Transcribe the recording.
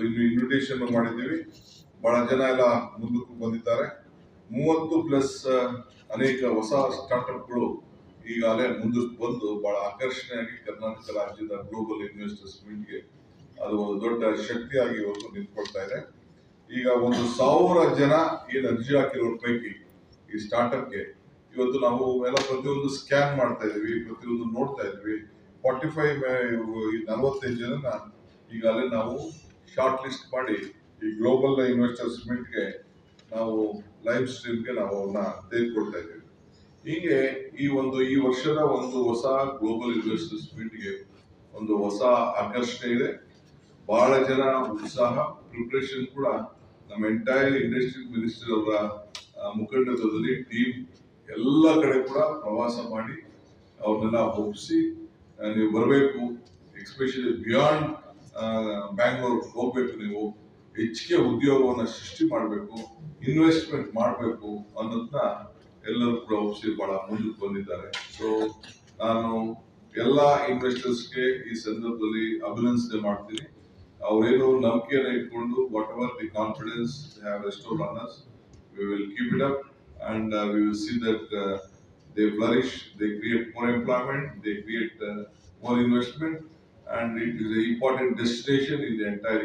Invitation ಮಾಡಿದ್ದೀವಿ. ಬಹಳ ಜನ ಎಲ್ಲ ಮುಂದಕ್ಕೆ ಬಂದಿದ್ದಾರೆ. 30 ಪ್ಲಸ್ ಅನೇಕ ಹೊಸ ಸ್ಟಾರ್ಟ್ಅಪ್ಗಳು ಈಗಾಗಲೇ ಮುಂದಕ್ಕೆ ಬಂದು ಬಹಳ ಆಕರ್ಷಣೆಯಾಗಿ ಕರ್ನಾಟಕ ರಾಜ್ಯದ ಗ್ಲೋಬಲ್ ಇನ್ವೆಸ್ಟರ್ಸ್ ಮೀಟ್ಗೆ ಅದು ಒಂದು ದೊಡ್ಡ ಶಕ್ತಿಯಾಗಿ ಇವತ್ತು ನಿಂತ್ಕೊಳ್ತಾ ಇದೆ. ಈಗ 1,000 ಜನ ಏನು ಅರ್ಜಿ ಹಾಕಿರೋ ಪೈಕಿ ಈ ಸ್ಟಾರ್ಟ್ಅಪ್ಗೆ ಇವತ್ತು ನಾವು ಎಲ್ಲ ಪ್ರತಿಯೊಂದು ಸ್ಕ್ಯಾನ್ ಮಾಡ್ತಾ ಇದೀವಿ, ಪ್ರತಿಯೊಂದು ನೋಡ್ತಾ ಇದ್ವಿ. 45 ಜನನ ಈಗಾಗಲೇ ನಾವು ಶಾರ್ಟ್ ಲಿಸ್ಟ್ ಮಾಡಿ ಈ ಗ್ಲೋಬಲ್ ಇನ್ವೆಸ್ಟರ್ಸ್ ಮೀಟ್ಗೆ ನಾವು ಲೈವ್ ಸ್ಟ್ರೀಮ್ಗೆ ನಾವು ಅವನ್ನ ತೆಗೆದುಕೊಳ್ತಾ ಇದ್ದೀವಿ. ಹೀಗೆ ಈ ವರ್ಷದ ಒಂದು ಹೊಸ ಗ್ಲೋಬಲ್ ಇನ್ವೆಸ್ಟರ್ಸ್ ಮೀಟ್ಗೆ ಒಂದು ಹೊಸ ಆಕರ್ಷಣೆ ಇದೆ. ಬಹಳ ಜನ ಉತ್ಸಾಹ, ಪ್ರಿಪರೇಷನ್ ಕೂಡ ನಮ್ಮ ಎಂಟೈರ್ ಇಂಡಸ್ಟ್ರಿ ಮಿನಿಸ್ಟರ್ ಅವರ ಮುಖಂಡತ್ವದಲ್ಲಿ ಟೀಮ್ ಎಲ್ಲ ಕಡೆ ಕೂಡ ಪ್ರವಾಸ ಮಾಡಿ ಅವ್ರನ್ನೆಲ್ಲ ಒಪ್ಪಿಸಿ ನೀವು ಬರಬೇಕು, ಎಕ್ಸ್ಪೆಷಲಿ ಬಿಯಾಂಡ್ ಬ್ಯಾಂಗ್ಳೂರ್ ಹೋಗ್ಬೇಕು, ನೀವು ಹೆಚ್ಚಿಗೆ ಉದ್ಯೋಗವನ್ನು ಸೃಷ್ಟಿ ಮಾಡಬೇಕು, ಇನ್ವೆಸ್ಟ್ಮೆಂಟ್ ಮಾಡಬೇಕು ಅನ್ನೋದನ್ನ ಎಲ್ಲರೂ ಕೂಡ ಒಪ್ಪಿಸಿ ಬಹಳ ಮುಂದಕ್ಕೆ ಬಂದಿದ್ದಾರೆ. ಸೊ ನಾನು ಎಲ್ಲ ಇನ್ವೆಸ್ಟರ್ಸ್ಗೆ ಈ ಸಂದರ್ಭದಲ್ಲಿ ಅಭಿನಂದನೆ ಮಾಡ್ತೀನಿ. ಅವರೇನು ನಂಬಿಕೆಯನ್ನು ಇಟ್ಕೊಂಡು what ever the confidence they have restored on us, we will keep it up and we will see that they flourish, they create more employment, they create more investment, and it is an important destination in the entire